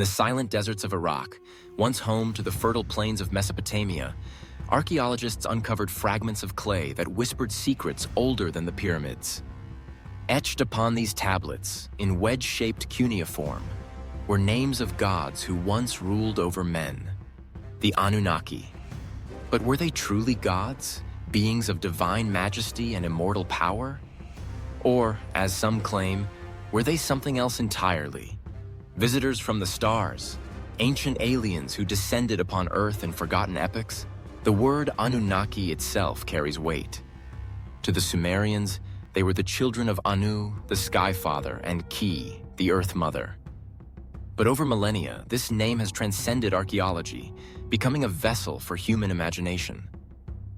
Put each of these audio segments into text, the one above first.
the silent deserts of Iraq, once home to the fertile plains of Mesopotamia, archaeologists uncovered fragments of clay that whispered secrets older than the pyramids. Etched upon these tablets, in wedge-shaped cuneiform, were names of gods who once ruled over men, the Anunnaki. But were they truly gods, beings of divine majesty and immortal power? Or, as some claim, were they something else entirely? Visitors from the stars, ancient aliens who descended upon Earth in forgotten epochs? The word Anunnaki itself carries weight. To the Sumerians, they were the children of Anu, the Sky Father, and Ki, the Earth Mother. But over millennia, this name has transcended archaeology, becoming a vessel for human imagination.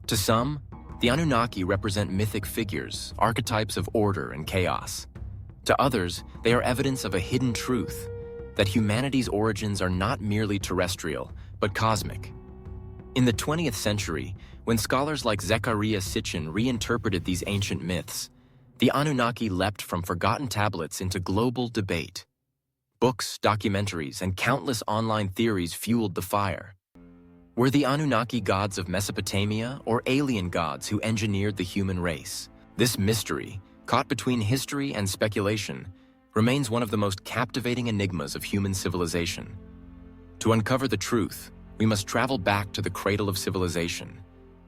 To some, the Anunnaki represent mythic figures, archetypes of order and chaos. To others, they are evidence of a hidden truth, that humanity's origins are not merely terrestrial, but cosmic. In the 20th century, when scholars like Zecharia Sitchin reinterpreted these ancient myths, the Anunnaki leapt from forgotten tablets into global debate. Books, documentaries, and countless online theories fueled the fire. Were the Anunnaki gods of Mesopotamia or alien gods who engineered the human race? This mystery, caught between history and speculation, remains one of the most captivating enigmas of human civilization. To uncover the truth, we must travel back to the cradle of civilization,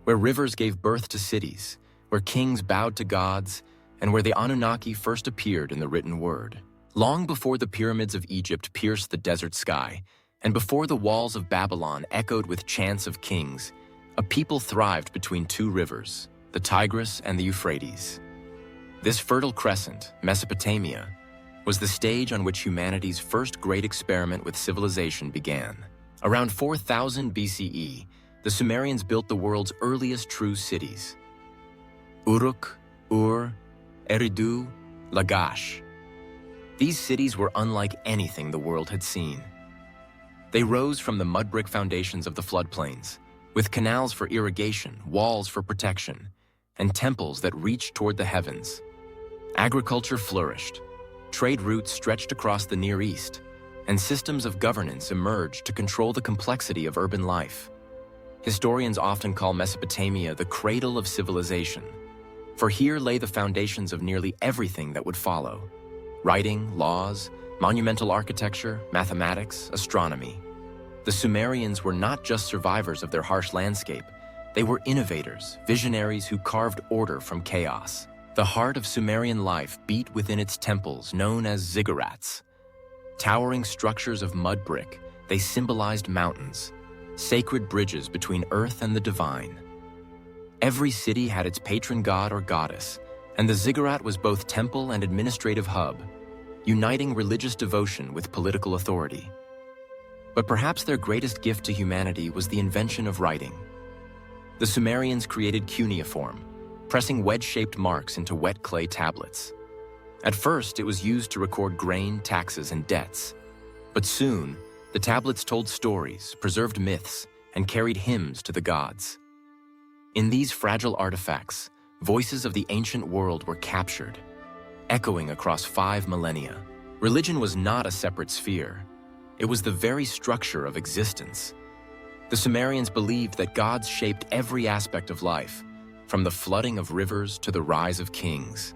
where rivers gave birth to cities, where kings bowed to gods, and where the Anunnaki first appeared in the written word. Long before the pyramids of Egypt pierced the desert sky, and before the walls of Babylon echoed with chants of kings, a people thrived between two rivers, the Tigris and the Euphrates. This fertile crescent, Mesopotamia, was the stage on which humanity's first great experiment with civilization began. Around 4000 BCE, the Sumerians built the world's earliest true cities: Uruk, Ur, Eridu, Lagash. These cities were unlike anything the world had seen. They rose from the mud brick foundations of the floodplains, with canals for irrigation, walls for protection, and temples that reached toward the heavens. Agriculture flourished, trade routes stretched across the Near East, and systems of governance emerged to control the complexity of urban life. Historians often call Mesopotamia the cradle of civilization, for here lay the foundations of nearly everything that would follow: writing, laws, monumental architecture, mathematics, astronomy. The Sumerians were not just survivors of their harsh landscape, they were innovators, visionaries who carved order from chaos. The heart of Sumerian life beat within its temples, known as ziggurats. Towering structures of mud brick, they symbolized mountains, sacred bridges between earth and the divine. Every city had its patron god or goddess, and the ziggurat was both temple and administrative hub, uniting religious devotion with political authority. But perhaps their greatest gift to humanity was the invention of writing. The Sumerians created cuneiform, pressing wedge-shaped marks into wet clay tablets. At first, it was used to record grain, taxes, and debts. But soon, the tablets told stories, preserved myths, and carried hymns to the gods. In these fragile artifacts, voices of the ancient world were captured, echoing across 5 millennia. Religion was not a separate sphere. It was the very structure of existence. The Sumerians believed that gods shaped every aspect of life, from the flooding of rivers to the rise of kings.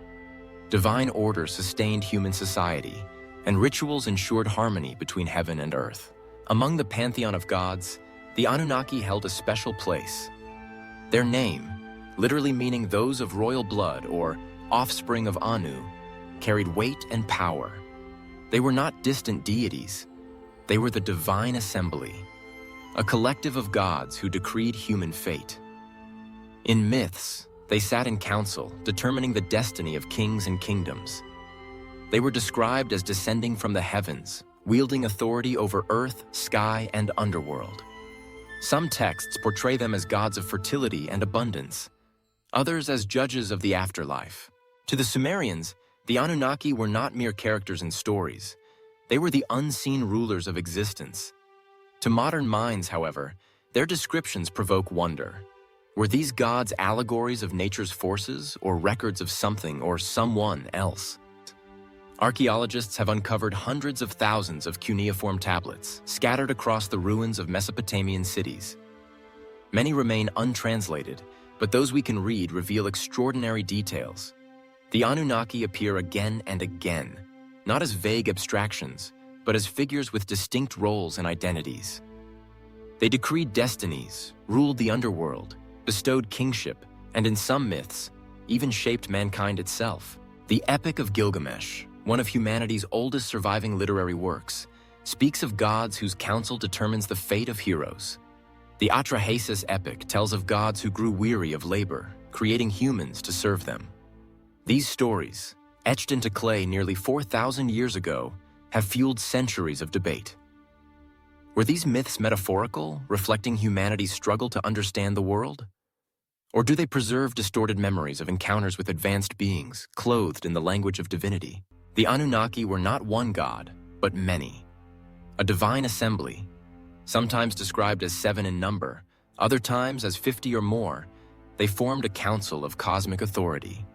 Divine order sustained human society, and rituals ensured harmony between heaven and earth. Among the pantheon of gods, the Anunnaki held a special place. Their name, literally meaning those of royal blood or offspring of Anu, carried weight and power. They were not distant deities. They were the divine assembly, a collective of gods who decreed human fate. In myths, they sat in council, determining the destiny of kings and kingdoms. They were described as descending from the heavens, wielding authority over earth, sky, and underworld. Some texts portray them as gods of fertility and abundance, others as judges of the afterlife. To the Sumerians, the Anunnaki were not mere characters in stories. They were the unseen rulers of existence. To modern minds, however, their descriptions provoke wonder. Were these gods allegories of nature's forces or records of something or someone else? Archaeologists have uncovered hundreds of thousands of cuneiform tablets scattered across the ruins of Mesopotamian cities. Many remain untranslated, but those we can read reveal extraordinary details. The Anunnaki appear again and again, not as vague abstractions, but as figures with distinct roles and identities. They decreed destinies, ruled the underworld, bestowed kingship, and in some myths, even shaped mankind itself. The Epic of Gilgamesh, one of humanity's oldest surviving literary works, speaks of gods whose counsel determines the fate of heroes. The Atrahasis epic tells of gods who grew weary of labor, creating humans to serve them. These stories, etched into clay nearly 4,000 years ago, have fueled centuries of debate. Were these myths metaphorical, reflecting humanity's struggle to understand the world? Or do they preserve distorted memories of encounters with advanced beings, clothed in the language of divinity? The Anunnaki were not one god, but many. A divine assembly, sometimes described as 7 in number, other times as 50 or more, they formed a council of cosmic authority.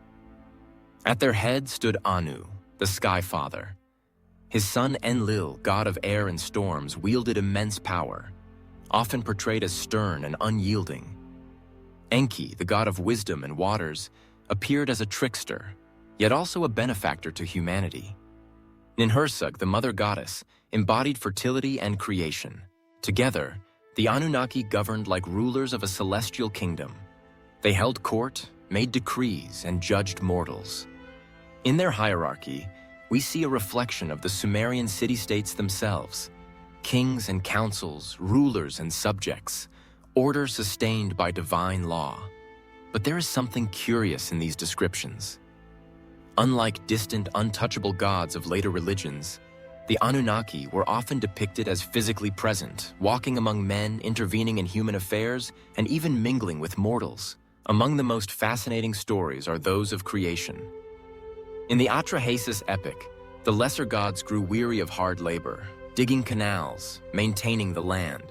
At their head stood Anu, the Sky Father. His son Enlil, god of air and storms, wielded immense power, often portrayed as stern and unyielding. Enki, the god of wisdom and waters, appeared as a trickster, yet also a benefactor to humanity. Ninhursag, the mother goddess, embodied fertility and creation. Together, the Anunnaki governed like rulers of a celestial kingdom. They held court, made decrees, and judged mortals. In their hierarchy, we see a reflection of the Sumerian city-states themselves. Kings and councils, rulers and subjects, order sustained by divine law. But there is something curious in these descriptions. Unlike distant, untouchable gods of later religions, the Anunnaki were often depicted as physically present, walking among men, intervening in human affairs, and even mingling with mortals. Among the most fascinating stories are those of creation. In the Atrahasis epic, the lesser gods grew weary of hard labor, digging canals, maintaining the land.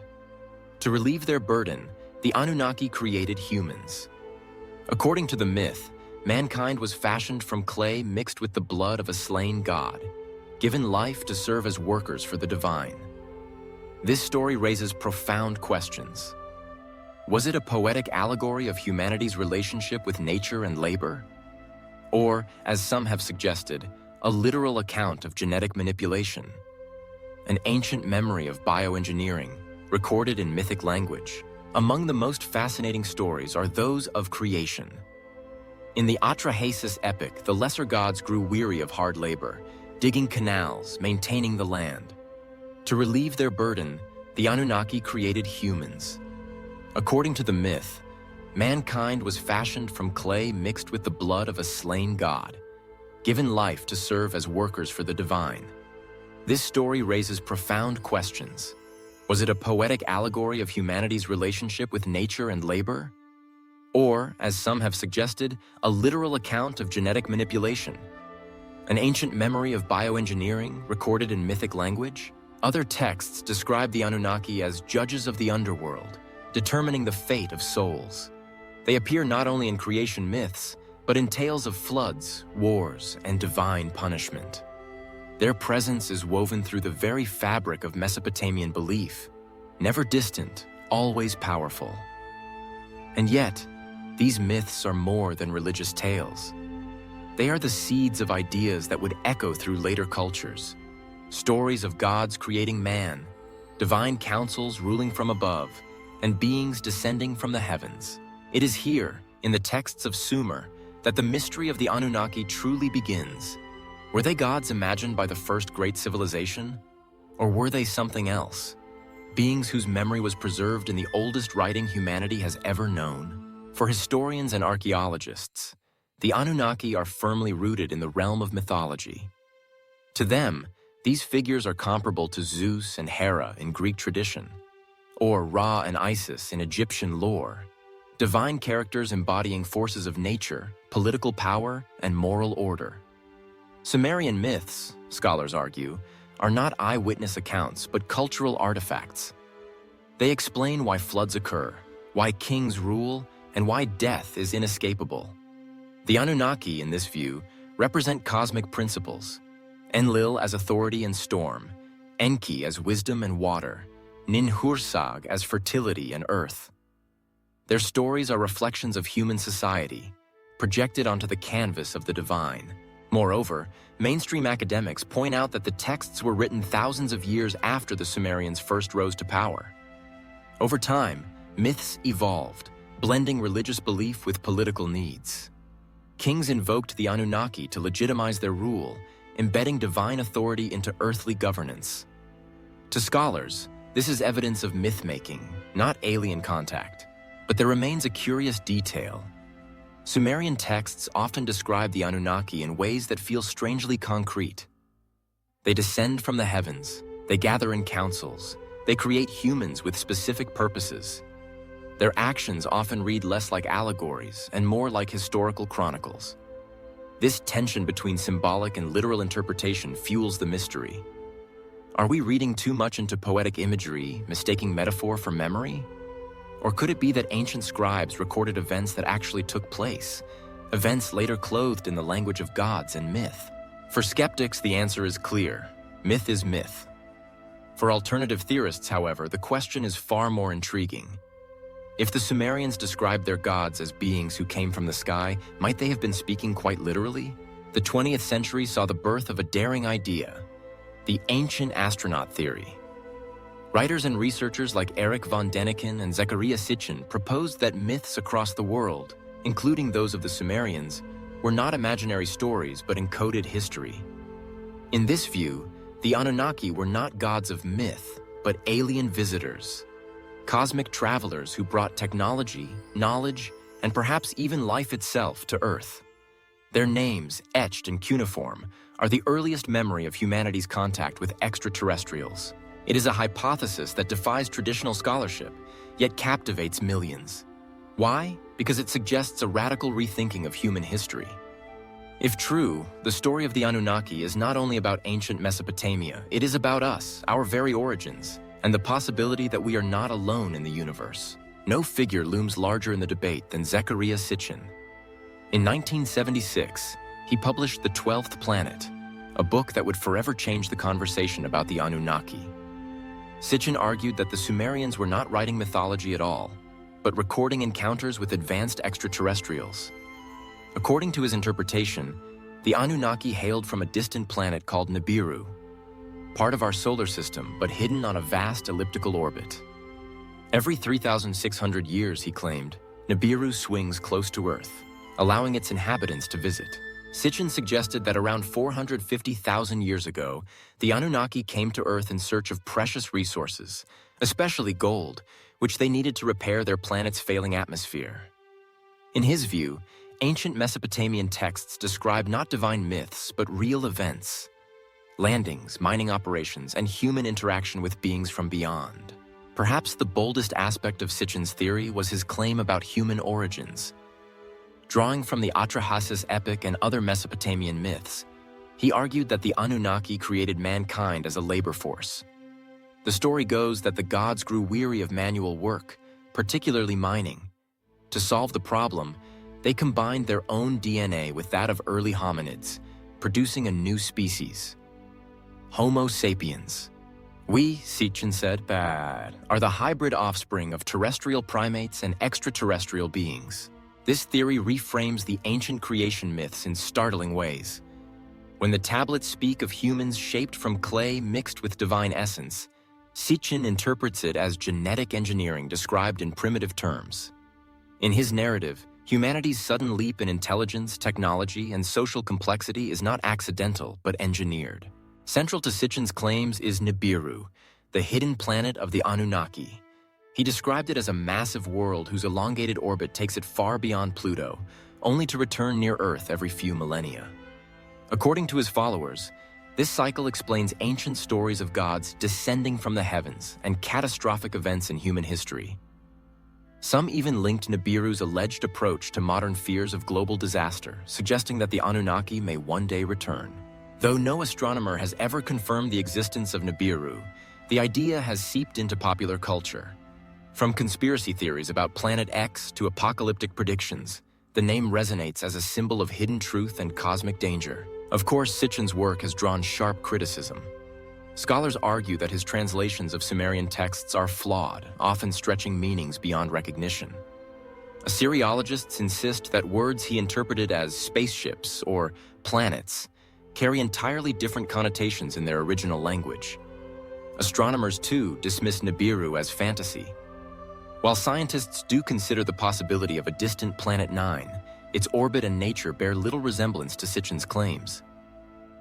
To relieve their burden, the Anunnaki created humans. According to the myth, mankind was fashioned from clay mixed with the blood of a slain god, given life to serve as workers for the divine. This story raises profound questions. Was it a poetic allegory of humanity's relationship with nature and labor? Or, as some have suggested, a literal account of genetic manipulation? An ancient memory of bioengineering, recorded in mythic language. Among the most fascinating stories are those of creation. In the Atrahasis epic, the lesser gods grew weary of hard labor, digging canals, maintaining the land. To relieve their burden, the Anunnaki created humans. According to the myth, mankind was fashioned from clay mixed with the blood of a slain god, given life to serve as workers for the divine. This story raises profound questions. Was it a poetic allegory of humanity's relationship with nature and labor? Or, as some have suggested, a literal account of genetic manipulation? An ancient memory of bioengineering recorded in mythic language? Other texts describe the Anunnaki as judges of the underworld, determining the fate of souls. They appear not only in creation myths, but in tales of floods, wars, and divine punishment. Their presence is woven through the very fabric of Mesopotamian belief, never distant, always powerful. And yet, these myths are more than religious tales. They are the seeds of ideas that would echo through later cultures. Stories of gods creating man, divine councils ruling from above, and beings descending from the heavens. It is here, in the texts of Sumer, that the mystery of the Anunnaki truly begins. Were they gods imagined by the first great civilization? Or were they something else? Beings whose memory was preserved in the oldest writing humanity has ever known? For historians and archaeologists, the Anunnaki are firmly rooted in the realm of mythology. To them, these figures are comparable to Zeus and Hera in Greek tradition, or Ra and Isis in Egyptian lore, divine characters embodying forces of nature, political power, and moral order. Sumerian myths, scholars argue, are not eyewitness accounts but cultural artifacts. They explain why floods occur, why kings rule, and why death is inescapable. The Anunnaki, in this view, represent cosmic principles, Enlil as authority and storm, Enki as wisdom and water, Ninhursag as fertility and earth. Their stories are reflections of human society, projected onto the canvas of the divine. Moreover, mainstream academics point out that the texts were written thousands of years after the Sumerians first rose to power. Over time, myths evolved, blending religious belief with political needs. Kings invoked the Anunnaki to legitimize their rule, embedding divine authority into earthly governance. To scholars, this is evidence of myth-making, not alien contact. But there remains a curious detail. Sumerian texts often describe the Anunnaki in ways that feel strangely concrete. They descend from the heavens, they gather in councils, they create humans with specific purposes. Their actions often read less like allegories and more like historical chronicles. This tension between symbolic and literal interpretation fuels the mystery. Are we reading too much into poetic imagery, mistaking metaphor for memory? Or could it be that ancient scribes recorded events that actually took place, events later clothed in the language of gods and myth? For skeptics, the answer is clear. Myth is myth. For alternative theorists, however, the question is far more intriguing. If the Sumerians described their gods as beings who came from the sky, might they have been speaking quite literally? The 20th century saw the birth of a daring idea, the ancient astronaut theory. Writers and researchers like Erich von Däniken and Zecharia Sitchin proposed that myths across the world, including those of the Sumerians, were not imaginary stories but encoded history. In this view, the Anunnaki were not gods of myth, but alien visitors, cosmic travelers who brought technology, knowledge, and perhaps even life itself to Earth. Their names, etched in cuneiform, are the earliest memory of humanity's contact with extraterrestrials. It is a hypothesis that defies traditional scholarship, yet captivates millions. Why? Because it suggests a radical rethinking of human history. If true, the story of the Anunnaki is not only about ancient Mesopotamia, it is about us, our very origins, and the possibility that we are not alone in the universe. No figure looms larger in the debate than Zecharia Sitchin. In 1976, he published The 12th Planet, a book that would forever change the conversation about the Anunnaki. Sitchin argued that the Sumerians were not writing mythology at all, but recording encounters with advanced extraterrestrials. According to his interpretation, the Anunnaki hailed from a distant planet called Nibiru, part of our solar system but hidden on a vast elliptical orbit. Every 3,600 years, he claimed, Nibiru swings close to Earth, allowing its inhabitants to visit. Sitchin suggested that around 450,000 years ago, the Anunnaki came to Earth in search of precious resources, especially gold, which they needed to repair their planet's failing atmosphere. In his view, ancient Mesopotamian texts describe not divine myths, but real events. Landings, mining operations, and human interaction with beings from beyond. Perhaps the boldest aspect of Sitchin's theory was his claim about human origins. Drawing from the Atrahasis epic and other Mesopotamian myths, he argued that the Anunnaki created mankind as a labor force. The story goes that the gods grew weary of manual work, particularly mining. To solve the problem, they combined their own DNA with that of early hominids, producing a new species, Homo sapiens. We, Sitchin said, are the hybrid offspring of terrestrial primates and extraterrestrial beings. This theory reframes the ancient creation myths in startling ways. When the tablets speak of humans shaped from clay mixed with divine essence, Sitchin interprets it as genetic engineering described in primitive terms. In his narrative, humanity's sudden leap in intelligence, technology, and social complexity is not accidental, but engineered. Central to Sitchin's claims is Nibiru, the hidden planet of the Anunnaki. He described it as a massive world whose elongated orbit takes it far beyond Pluto, only to return near Earth every few millennia. According to his followers, this cycle explains ancient stories of gods descending from the heavens and catastrophic events in human history. Some even linked Nibiru's alleged approach to modern fears of global disaster, suggesting that the Anunnaki may one day return. Though no astronomer has ever confirmed the existence of Nibiru, the idea has seeped into popular culture. From conspiracy theories about Planet X to apocalyptic predictions, the name resonates as a symbol of hidden truth and cosmic danger. Of course, Sitchin's work has drawn sharp criticism. Scholars argue that his translations of Sumerian texts are flawed, often stretching meanings beyond recognition. Assyriologists insist that words he interpreted as spaceships or planets carry entirely different connotations in their original language. Astronomers, too, dismiss Nibiru as fantasy. While scientists do consider the possibility of a distant Planet 9, its orbit and nature bear little resemblance to Sitchin's claims.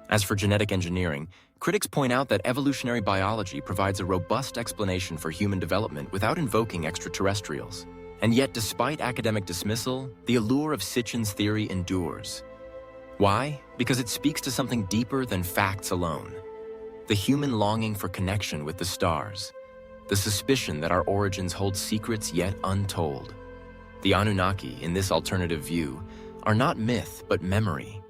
As for genetic engineering, critics point out that evolutionary biology provides a robust explanation for human development without invoking extraterrestrials. And yet, despite academic dismissal, the allure of Sitchin's theory endures. Why? Because it speaks to something deeper than facts alone. The human longing for connection with the stars. The suspicion that our origins hold secrets yet untold. The Anunnaki, in this alternative view, are not myth but memory.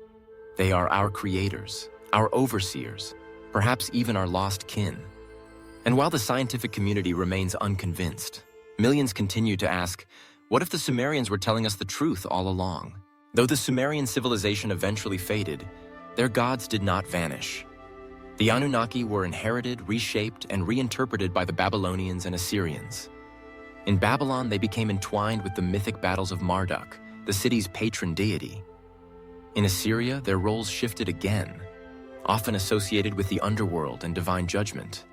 They are our creators, our overseers, perhaps even our lost kin. And while the scientific community remains unconvinced, millions continue to ask, what if the Sumerians were telling us the truth all along? Though the Sumerian civilization eventually faded, their gods did not vanish. The Anunnaki were inherited, reshaped, and reinterpreted by the Babylonians and Assyrians. In Babylon, they became entwined with the mythic battles of Marduk, the city's patron deity. In Assyria, their roles shifted again, often associated with the underworld and divine judgment.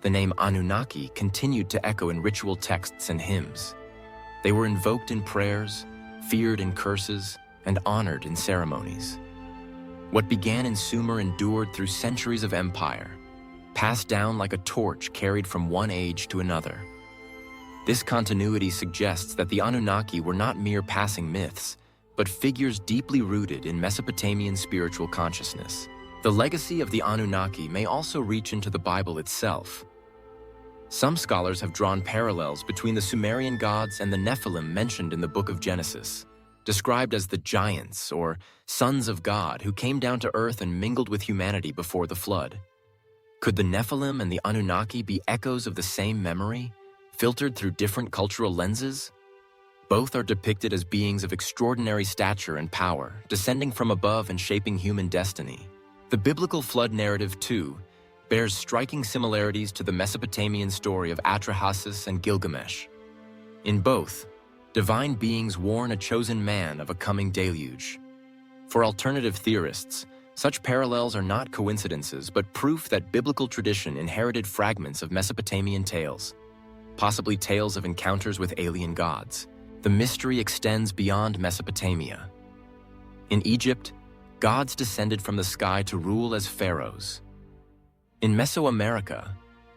The name Anunnaki continued to echo in ritual texts and hymns. They were invoked in prayers, feared in curses, and honored in ceremonies. What began in Sumer endured through centuries of empire, passed down like a torch carried from one age to another. This continuity suggests that the Anunnaki were not mere passing myths, but figures deeply rooted in Mesopotamian spiritual consciousness. The legacy of the Anunnaki may also reach into the Bible itself. Some scholars have drawn parallels between the Sumerian gods and the Nephilim mentioned in the book of Genesis, described as the giants or sons of God who came down to earth and mingled with humanity before the flood. Could the Nephilim and the Anunnaki be echoes of the same memory, filtered through different cultural lenses? Both are depicted as beings of extraordinary stature and power, descending from above and shaping human destiny. The biblical flood narrative, too, bears striking similarities to the Mesopotamian story of Atrahasis and Gilgamesh. In both, divine beings warn a chosen man of a coming deluge. For alternative theorists, such parallels are not coincidences but proof that biblical tradition inherited fragments of Mesopotamian tales, possibly tales of encounters with alien gods. The mystery extends beyond Mesopotamia. In Egypt, gods descended from the sky to rule as pharaohs. In Mesoamerica,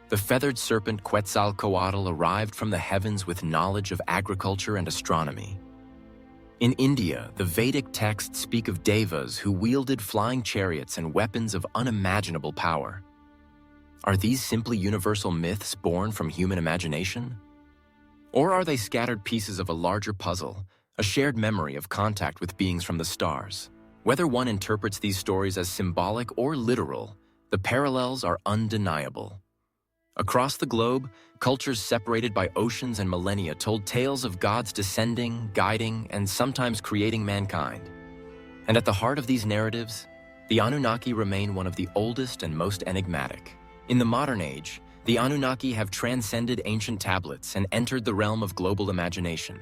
the feathered serpent Quetzalcoatl arrived from the heavens with knowledge of agriculture and astronomy. In India, the Vedic texts speak of devas who wielded flying chariots and weapons of unimaginable power. Are these simply universal myths born from human imagination? Or are they scattered pieces of a larger puzzle, a shared memory of contact with beings from the stars? Whether one interprets these stories as symbolic or literal, the parallels are undeniable. Across the globe, cultures separated by oceans and millennia told tales of gods descending, guiding, and sometimes creating mankind. And at the heart of these narratives, the Anunnaki remain one of the oldest and most enigmatic. In the modern age, the Anunnaki have transcended ancient tablets and entered the realm of global imagination.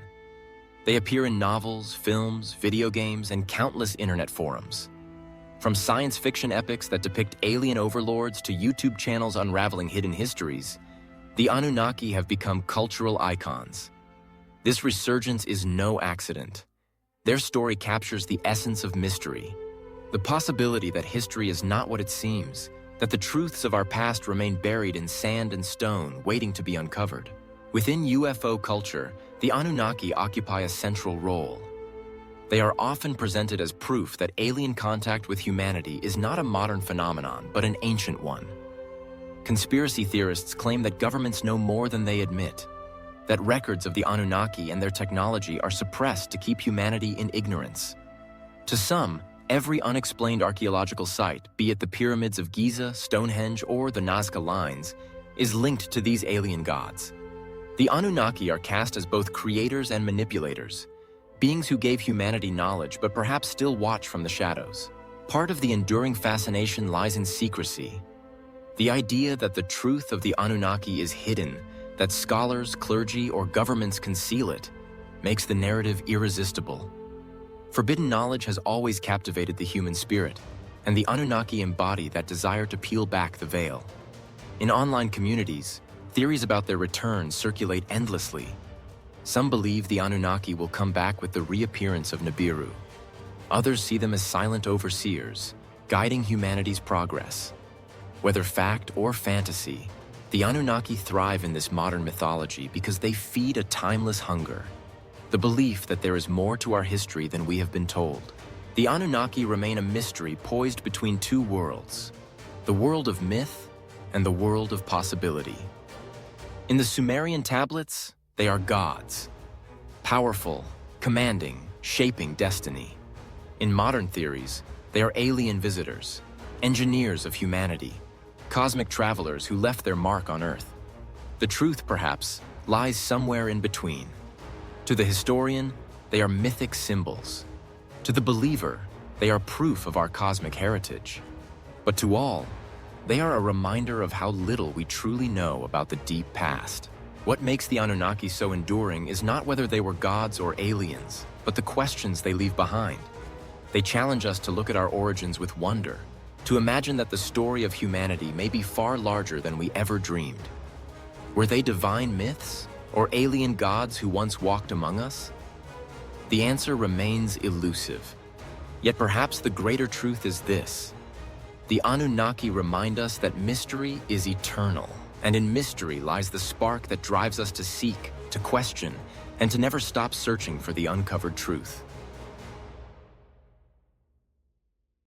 They appear in novels, films, video games, and countless internet forums. From science fiction epics that depict alien overlords to YouTube channels unraveling hidden histories, the Anunnaki have become cultural icons. This resurgence is no accident. Their story captures the essence of mystery, the possibility that history is not what it seems, that the truths of our past remain buried in sand and stone, waiting to be uncovered. Within UFO culture, the Anunnaki occupy a central role. They are often presented as proof that alien contact with humanity is not a modern phenomenon, but an ancient one. Conspiracy theorists claim that governments know more than they admit, that records of the Anunnaki and their technology are suppressed to keep humanity in ignorance. To some, every unexplained archaeological site, be it the pyramids of Giza, Stonehenge, or the Nazca Lines, is linked to these alien gods. The Anunnaki are cast as both creators and manipulators, beings who gave humanity knowledge but perhaps still watch from the shadows. Part of the enduring fascination lies in secrecy. The idea that the truth of the Anunnaki is hidden, that scholars, clergy, or governments conceal it, makes the narrative irresistible. Forbidden knowledge has always captivated the human spirit, and the Anunnaki embody that desire to peel back the veil. In online communities, theories about their return circulate endlessly. Some believe the Anunnaki will come back with the reappearance of Nibiru. Others see them as silent overseers, guiding humanity's progress. Whether fact or fantasy, the Anunnaki thrive in this modern mythology because they feed a timeless hunger, the belief that there is more to our history than we have been told. The Anunnaki remain a mystery poised between two worlds, the world of myth and the world of possibility. In the Sumerian tablets, they are gods, powerful, commanding, shaping destiny. In modern theories, they are alien visitors, engineers of humanity, cosmic travelers who left their mark on Earth. The truth, perhaps, lies somewhere in between. To the historian, they are mythic symbols. To the believer, they are proof of our cosmic heritage. But to all, they are a reminder of how little we truly know about the deep past. What makes the Anunnaki so enduring is not whether they were gods or aliens, but the questions they leave behind. They challenge us to look at our origins with wonder, to imagine that the story of humanity may be far larger than we ever dreamed. Were they divine myths or alien gods who once walked among us? The answer remains elusive. Yet perhaps the greater truth is this: the Anunnaki remind us that mystery is eternal, and in mystery lies the spark that drives us to seek, to question, and to never stop searching for the uncovered truth.